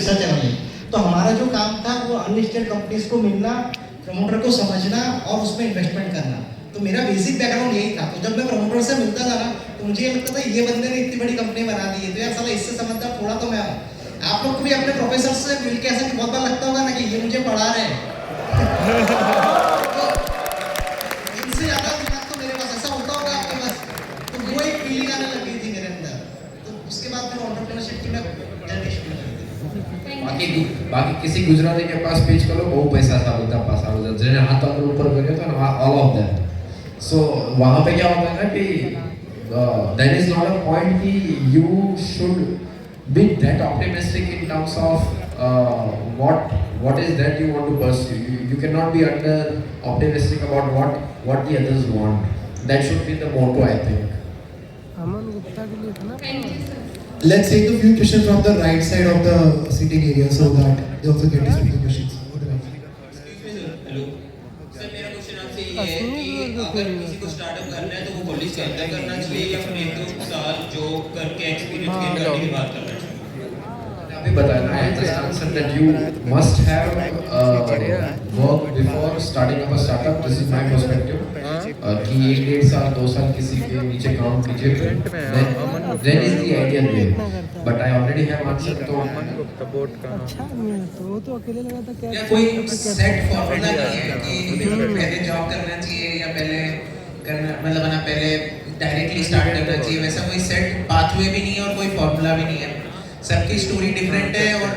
पैसा चलाने। तो हमारा जो काम था वो अनलिस्टेड कंपनीज को मिलना, प्रमोटर को समझना और उसमें इन्वेस्टमेंट करना। तो मेरा बेसिक बैकग्राउंड यही था। तो जब मैं प्रमोटर से मिलता था ना, तो मुझे ये लगता था ये बंदे ने इतनी बड़ी कंपनी बना दी है, तो यार साला इससे समझदार थोड़ा तो मैं हूँ। आप लोग को भी अपने प्रोफेसर से मिलकर ऐसा बहुत बार लगता होगा ना कि ये मुझे पढ़ा रहे हैं। इनसे ज्यादा दिमाग तो मेरे पास ऐसा होता होगा आपके पास। तो वो एक फीलिंग आने लगी थी मेरे अंदर। तो उसके बाद फिर एंटरप्रेन्योरशिप की मैं जर्नी शुरू कर दी। बाकी किसी गुजराती के पास पिच करो બહુ પૈસા સાબુતા પાસ આવે છે જેને હાથ અંદર ઉપર કર્યો તો ને ઓલ ઓફ ધેમ सो वहां पे क्या होता है ना कि there is not a point कि you should be that optimistic in terms of what is that you want to pursue. You cannot be under optimistic about what the others want. That should be the motto, I think. Aman Gupta के लिए था ना। Let's take a few questions from the right side of the sitting area so that they also get to speak the questions. Hello sir, मेरा question आपसे ये है कि अगर किसी को स्टार्टअप करना है तो वो कॉलेज के अंदर करना चाहिए या फिर 1-2 साल जॉब करके एक्सपीरियंस गेन करने के बाद करना चाहिए? अभी बताया I just answered that you must have work before starting up a startup. This is my perspective. कि 1-1.5 साल 2 साल किसी के नीचे काम कीजिए, then is the ideal way. But I already have answered. तो अच्छा तो वो तो अकेले लगा था क्या? या कोई सेट फॉर्मूला नहीं है कि पहले जॉब करना चाहिए या पहले करना, मतलब ना पहले डायरेक्टली स्टार्ट करना चाहिए, वैसा कोई सेट पाथवे भी नहीं है और कोई फॉर्मूला भी नहीं है। सबकी स्टोरी डिफरेंट है और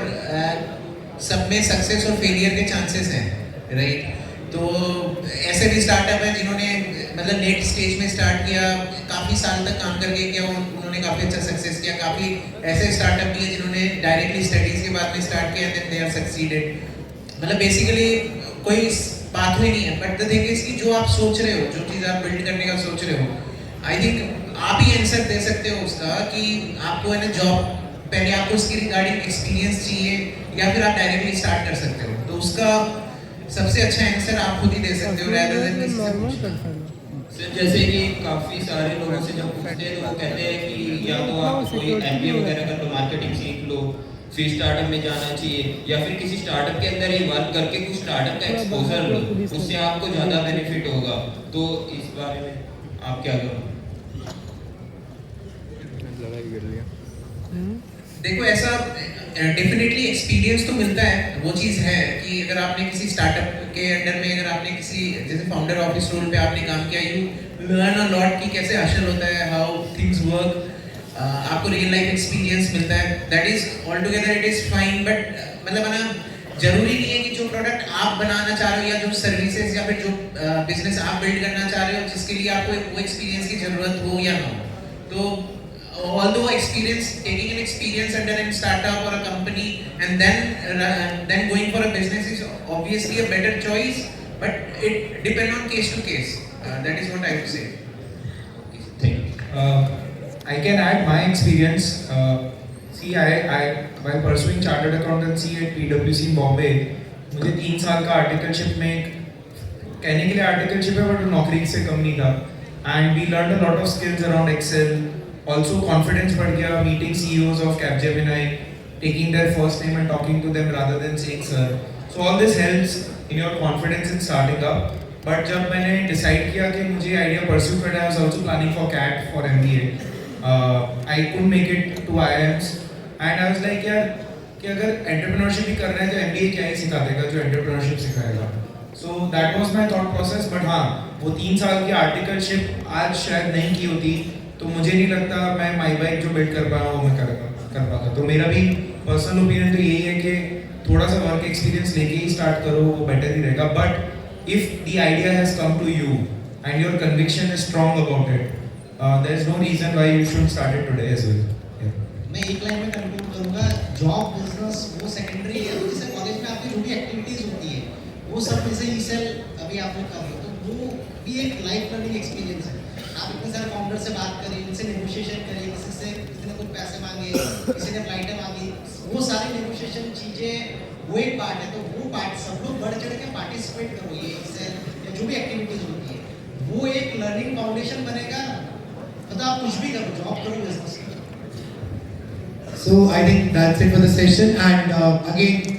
सब में सक्सेस और फेलियर के चांसेस हैं, राइट? तो ऐसे भी स्टार्टअप है जिन्होंने मतलब लेट स्टेज में स्टार्ट किया, काफ़ी साल तक काम करके किया, उन्होंने काफ़ी अच्छा सक्सेस किया। काफ़ी ऐसे स्टार्टअप भी है जिन्होंने डायरेक्टली स्टडीज़ के बाद में स्टार्ट किया, देन दे हैव सक्सीडेड। मतलब बेसिकली कोई पाथवे नहीं है। बट द थिंग इज कि जो आप सोच रहे हो, जो चीज़ आप बिल्ड करने का सोच रहे हो, आई थिंक आप ही आंसर दे सकते हो उसका कि आपको है ना जॉब, पहले आपको उसकी रिगार्डिंग एक्सपीरियंस चाहिए या फिर आप डायरेक्टली स्टार्ट कर सकते हो। तो उसका सबसे अच्छा आंसर आप खुद ही दे सकते हो rather than किसी से पूछना। सर जैसे कि काफ़ी सारे लोगों से जब पूछते हैं तो वो कहते हैं कि या तो आप कोई MBA वगैरह कर लो, मार्केटिंग सीख लो, फिर स्टार्टअप में जाना चाहिए, या फिर किसी स्टार्टअप के अंदर ही वर्क करके कुछ स्टार्टअप का एक्सपोजर लो, उससे आपको ज़्यादा बेनिफिट होगा। तो इस बारे में आप क्या करोगे? देखो ऐसा डेफिनेटली एक्सपीरियंस तो मिलता है, वो चीज़ है कि अगर आपने किसी स्टार्टअप के अंडर में, अगर आपने किसी जैसे फाउंडर ऑफिस रोल पे आपने काम किया, यू लर्न अ लॉट कि कैसे हसल होता है, हाउ थिंग्स वर्क, आपको रियल लाइफ एक्सपीरियंस मिलता है। That is all together it is fine. But मतलब है ना, जरूरी नहीं है कि जो प्रोडक्ट आप बनाना चाह रहे हो या जो सर्विसेज या फिर जो बिजनेस आप बिल्ड करना चाह रहे हो, जिसके लिए आपको वो एक्सपीरियंस की जरूरत हो या ना हो। तो although experience, taking an experience under a startup or a company and then going for a business is obviously a better choice, but it depends on case to case. That is what I would say. I can add my experience. See, I while pursuing chartered accountancy at PwC Bombay, मुझे 3 साल का articleship में, कहने के लिए articleship है but नौकरी से कम नहीं था, and we learned a lot of skills around Excel. Also confidence बढ़ गया, meeting CEOs of Capgemini, taking their first name and talking to them rather than saying sir. So all this helps in your confidence in starting up. But जब मैंने decide किया कि मुझे idea pursue करना है, I was also planning for CAT for MBA. I couldn't make it to IIMs and I was like यार कि अगर entrepreneurship ही करना है तो MBA क्या ही सिखा देगा जो entrepreneurship सिखाएगा. So that was my thought process. But हाँ, वो 3 साल की आर्टिकलशिप आज शायद नहीं की होती तो मुझे नहीं लगता मैं माई बाइक जो बिल्ड कर पाया वो मैं कर पाता। तो मेरा भी पर्सनल ओपिनियन तो यही है कि थोड़ा सा वर्क एक्सपीरियंस लेके ही स्टार्ट करो, वो बेटर ही रहेगा। But if the idea has come to you and your conviction is strong about it, there is no reason why you should start it today as well. मैं एक line में conclude करूंगा, job business वो secondary है। जैसे college में आपकी जो भी एक्टिविटीज होती है वो सब, जैसे ई-सेल अभी आप लोग कर रहे हो, तो वो भी एक लाइफ लर्निंग एक्सपीरियंस है। आप इतने सारे फाउंडर से बात करिए, उनसे नेगोशिएशन करिए, किसी ने कुछ पैसे मांगे, किसी ने फ्लाइटें मांगी, वो सारी नेगोशिएशन चीज़ें वो एक पार्ट है। तो वो पार्ट सब लोग बढ़ चढ़ के पार्टिसिपेट करो, ये इससे या जो भी एक्टिविटीज होती है वो एक लर्निंग फाउंडेशन बनेगा। मतलब आप कुछ भी करो, जॉब करो, बिजनेस करो। So I think that's it for the session. And again,